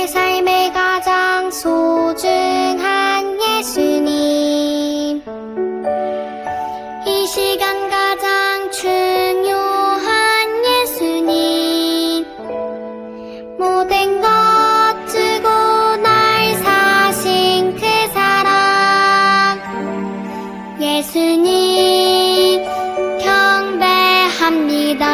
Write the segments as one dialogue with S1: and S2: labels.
S1: 삶의 가장 소중한 예수님, 이 시간 가장 중요한 예수님, 모든 것 주고 날 사신 그 사랑, 예수님 경배합니다.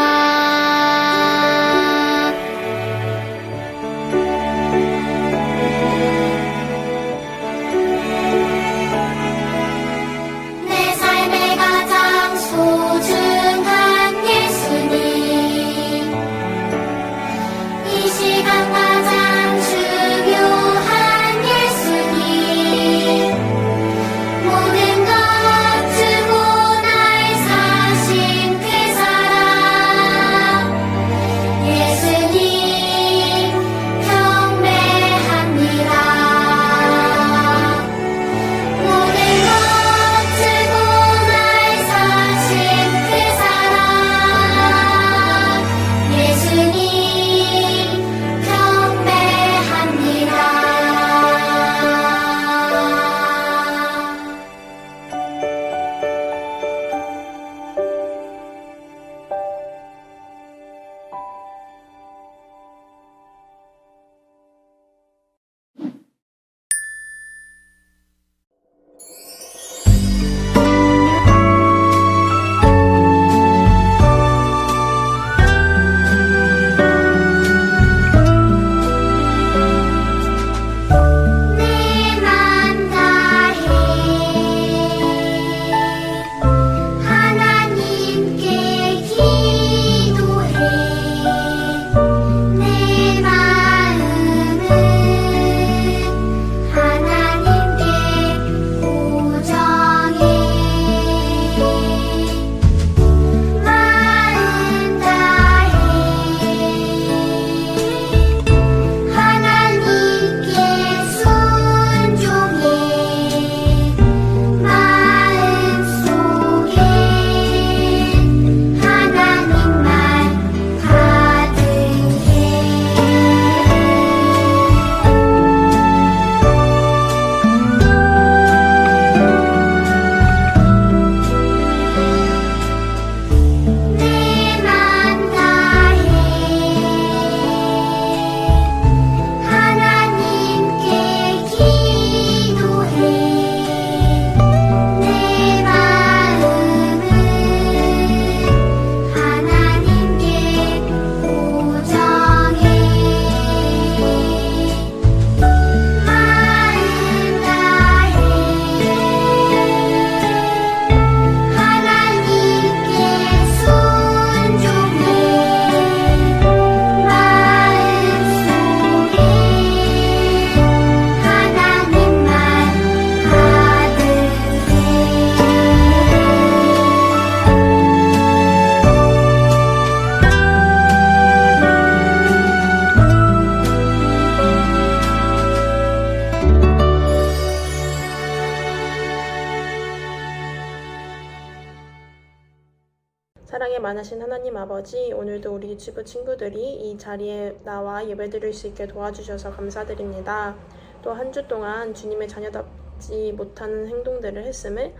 S2: 사랑이 많으신 하나님 아버지, 오늘도 우리 유치부 친구들이 이 자리에 나와 예배드릴 수 있게 도와주셔서 감사드립니다. 또 한 주 동안 주님의 자녀답지 못하는 행동들을 했음을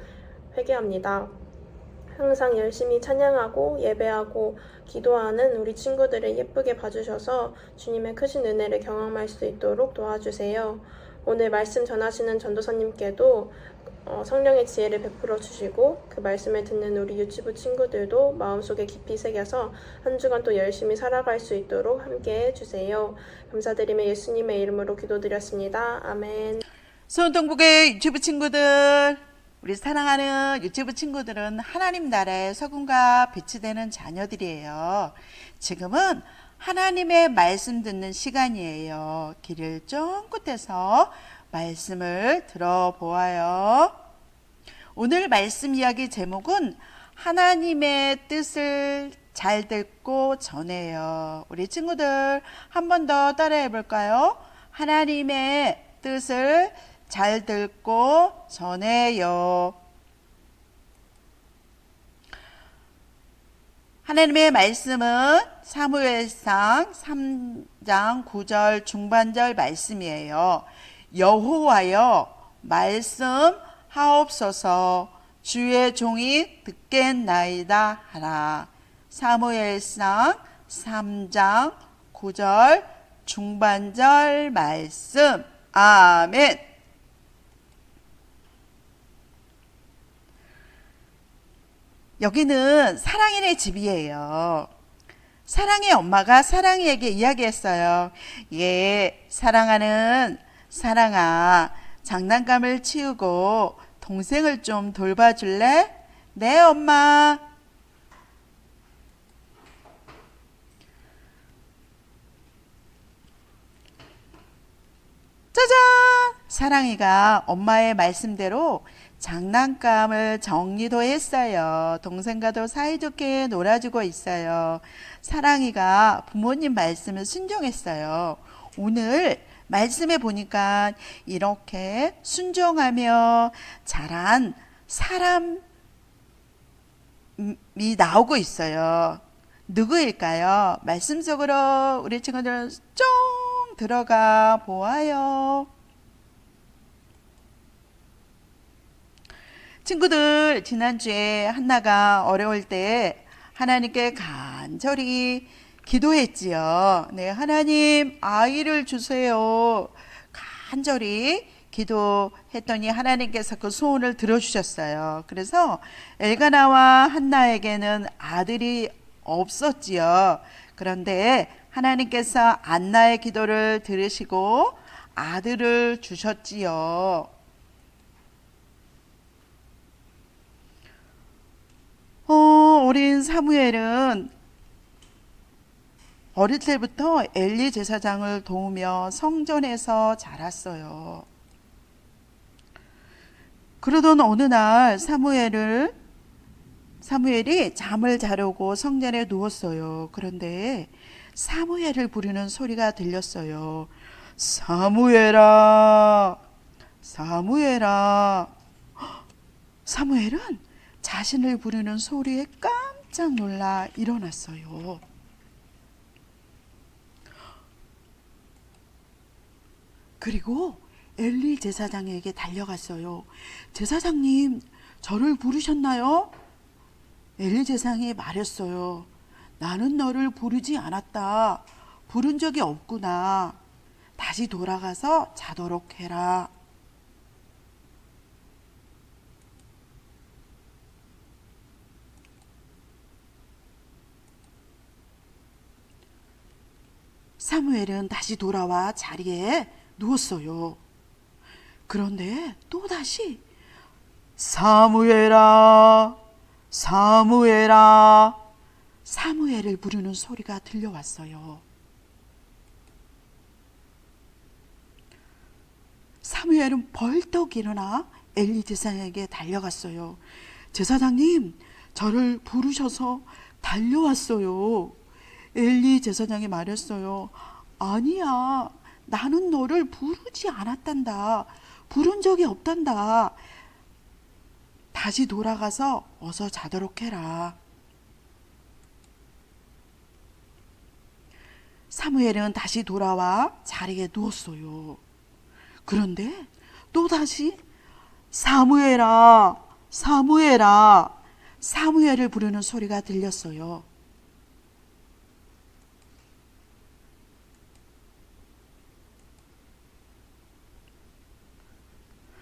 S2: 회개합니다. 항상 열심히 찬양하고 예배하고 기도하는 우리 친구들을 예쁘게 봐주셔서 주님의 크신 은혜를 경험할 수 있도록 도와주세요. 오늘 말씀 전하시는 전도사님께도 성령의 지혜를 베풀어 주시고 그 말씀을 듣는 우리 유치부 친구들도 마음속에 깊이 새겨서 한 주간 또 열심히 살아갈 수 있도록 함께해 주세요. 감사드리며 예수님의 이름으로 기도드렸습니다. 아멘.
S3: 수원동북의 유치부 친구들, 우리 사랑하는 유치부 친구들은 하나님 나라의 서금과 빛이 되는 자녀들이에요. 지금은 하나님의 말씀 듣는 시간이에요. 귀를 쫑긋해서 말씀을 들어보아요. 오늘 말씀 이야기 제목은 하나님의 뜻을 잘 듣고 전해요. 우리 친구들 한 번 더 따라해 볼까요? 하나님의 뜻을 잘 듣고 전해요. 하나님의 말씀은 사무엘상 3장 9절 중반절 말씀이에요. 여호와여 말씀하옵소서 주의 종이 듣겠나이다 하라. 사무엘상 3장 9절 중반절 말씀. 아멘. 여기는 사랑이네 집이에요. 사랑의 엄마가 사랑이에게 이야기했어요. 예, 사랑하는 사랑아, 장난감을 치우고 동생을 좀 돌봐줄래? 네, 엄마. 짜잔! 사랑이가 엄마의 말씀대로 장난감을 정리도 했어요. 동생과도 사이좋게 놀아주고 있어요. 사랑이가 부모님 말씀을 순종했어요. 오늘 말씀에 보니까 이렇게 순종하며 자란 사람이 나오고 있어요. 누구일까요? 말씀 속으로 우리 친구들 쫑 들어가 보아요. 친구들, 지난주에 한나가 어려울 때 하나님께 간절히 기도했지요. 네, 하나님 아이를 주세요. 간절히 기도했더니 하나님께서 그 소원을 들어주셨어요. 그래서 엘가나와 한나에게는 아들이 없었지요. 그런데 하나님께서 안나의 기도를 들으시고 아들을 주셨지요. 어린 사무엘은 어릴 때부터 엘리 제사장을 도우며 성전에서 자랐어요. 그러던 어느 날 사무엘이 잠을 자려고 성전에 누웠어요. 그런데 사무엘을 부르는 소리가 들렸어요. 사무엘아, 사무엘아. 사무엘은 자신을 부르는 소리에 깜짝 놀라 일어났어요. 그리고 엘리 제사장에게 달려갔어요. 제사장님, 저를 부르셨나요? 엘리 제사장이 말했어요. 나는 너를 부르지 않았다. 부른 적이 없구나. 다시 돌아가서 자도록 해라. 사무엘은 다시 돌아와 자리에 누웠어요. 그런데 또다시 사무엘아, 사무엘아, 사무엘을 부르는 소리가 들려왔어요. 사무엘은 벌떡 일어나 엘리 제사장에게 달려갔어요. 제사장님, 저를 부르셔서 달려왔어요. 엘리 제사장이 말했어요. 아니야, 나는 너를 부르지 않았단다. 부른 적이 없단다. 다시 돌아가서 어서 자도록 해라. 사무엘은 다시 돌아와 자리에 누웠어요. 그런데 또다시 사무엘아, 사무엘아, 사무엘을 부르는 소리가 들렸어요.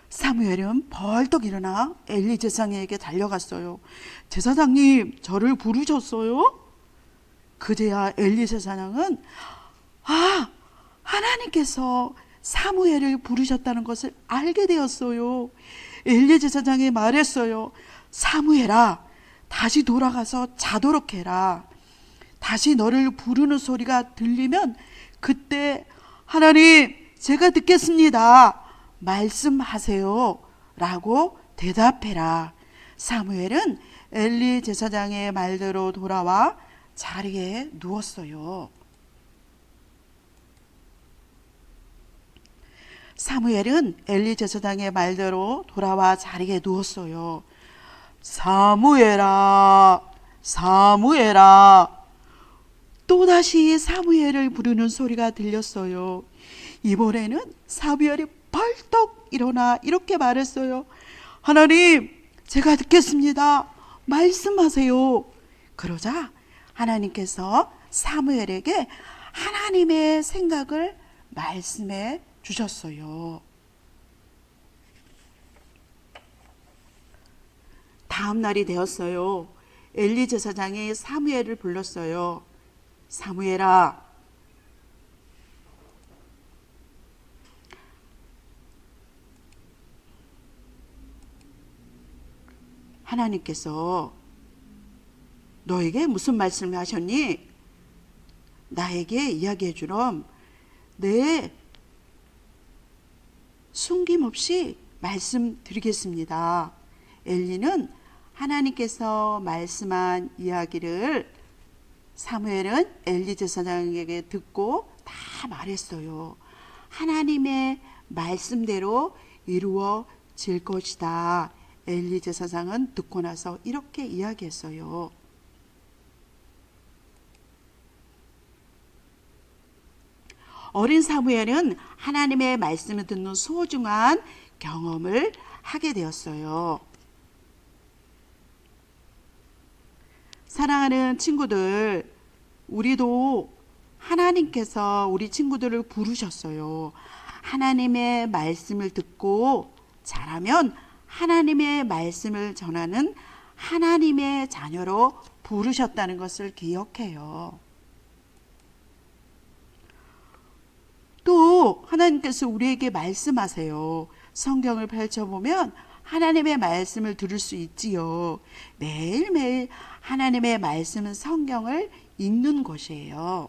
S3: 사무엘은 벌떡 일어나 엘리 제사장에게 달려갔어요. 제사장님, 저를 부르셨어요? 그제야 엘리 제사장은 하나님께서 사무엘을 부르셨다는 것을 알게 되었어요. 엘리 제사장이 말했어요. 사무엘아, 다시 돌아가서 자도록 해라. 다시 너를 부르는 소리가 들리면 그때 하나님, 제가 듣겠습니다. 말씀하세요. 라고 대답해라. 사무엘은 엘리 제사장의 말대로 돌아와 자리에 누웠어요. 사무엘은 엘리 제사장의 말대로 돌아와 자리에 누웠어요. 사무엘아, 사무엘아. 또다시 사무엘을 부르는 소리가 들렸어요. 이번에는 사무엘이 벌떡 일어나 이렇게 말했어요. 하나님, 제가 듣겠습니다. 말씀하세요. 그러자 하나님께서 사무엘에게 하나님의 생각을 말씀해 주셨어요. 다음 날이 되었어요. 엘리 제사장이 사무엘을 불렀어요. 사무엘아, 하나님께서 너에게 무슨 말씀을 하셨니? 나에게 이야기해 주렴. 네, 숨김없이 말씀드리겠습니다. 엘리는 하나님께서 말씀한 이야기를 사무엘은 엘리 제사장에게 듣고 다 말했어요. 하나님의 말씀대로 이루어질 것이다. 엘리 제사장은 듣고 나서 이렇게 이야기했어요. 어린 사무엘은 하나님의 말씀을 듣는 소중한 경험을 하게 되었어요. 사랑하는 친구들, 우리도 하나님께서 우리 친구들을 부르셨어요. 하나님의 말씀을 듣고 자라면 하나님의 말씀을 전하는 하나님의 자녀로 부르셨다는 것을 기억해요. 또 하나님께서 우리에게 말씀하세요. 성경을 펼쳐보면 하나님의 말씀을 들을 수 있지요. 매일매일 하나님의 말씀은 성경을 읽는 것이에요.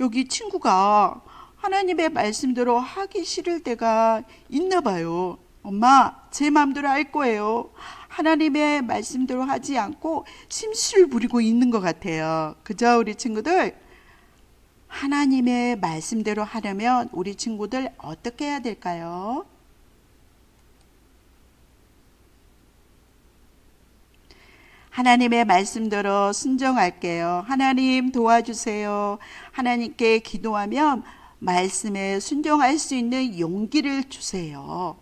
S3: 여기 친구가 하나님의 말씀대로 하기 싫을 때가 있나 봐요. 엄마, 제 마음대로 할 거예요. 하나님의 말씀대로 하지 않고 심술을 부리고 있는 것 같아요. 그죠, 우리 친구들? 하나님의 말씀대로 하려면 우리 친구들 어떻게 해야 될까요? 하나님의 말씀대로 순종할게요. 하나님 도와주세요. 하나님께 기도하면 말씀에 순종할 수 있는 용기를 주세요.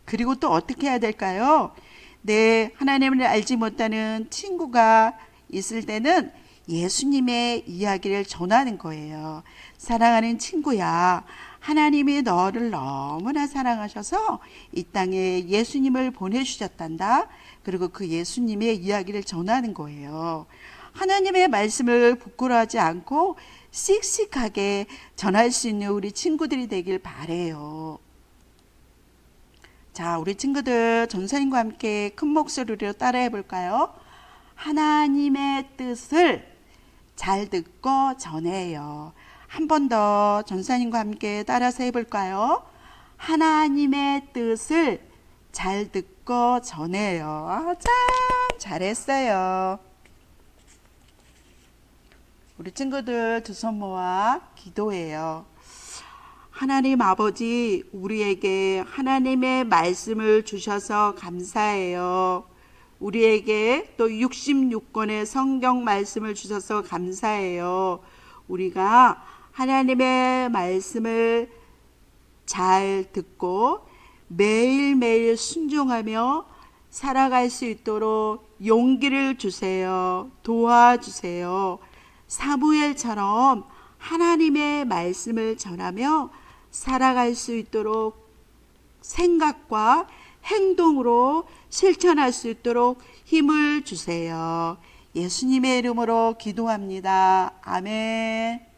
S3: 그리고 또 어떻게 해야 될까요? 네, 하나님을 알지 못하는 친구가 있을 때는 예수님의 이야기를 전하는 거예요. 사랑하는 친구야, 하나님이 너를 너무나 사랑하셔서 이 땅에 예수님을 보내주셨단다. 그리고 그 예수님의 이야기를 전하는 거예요. 하나님의 말씀을 부끄러워하지 않고 씩씩하게 전할 수 있는 우리 친구들이 되길 바래요. 자, 우리 친구들 전사님과 함께 큰 목소리로 따라해 볼까요? 하나님의 뜻을 잘 듣고 전해요. 한 번 더 전사님과 함께 따라서 해볼까요? 하나님의 뜻을 잘 듣고 전해요. 참 잘했어요. 우리 친구들 두 손 모아 기도해요. 하나님 아버지, 우리에게 하나님의 말씀을 주셔서 감사해요. 우리에게 또 66권의 성경 말씀을 주셔서 감사해요. 우리가 하나님의 말씀을 잘 듣고 매일매일 순종하며 살아갈 수 있도록 용기를 주세요. 도와주세요. 사무엘처럼 하나님의 말씀을 전하며 살아갈 수 있도록 생각과 행동으로 실천할 수 있도록 힘을 주세요. 예수님의 이름으로 기도합니다. 아멘.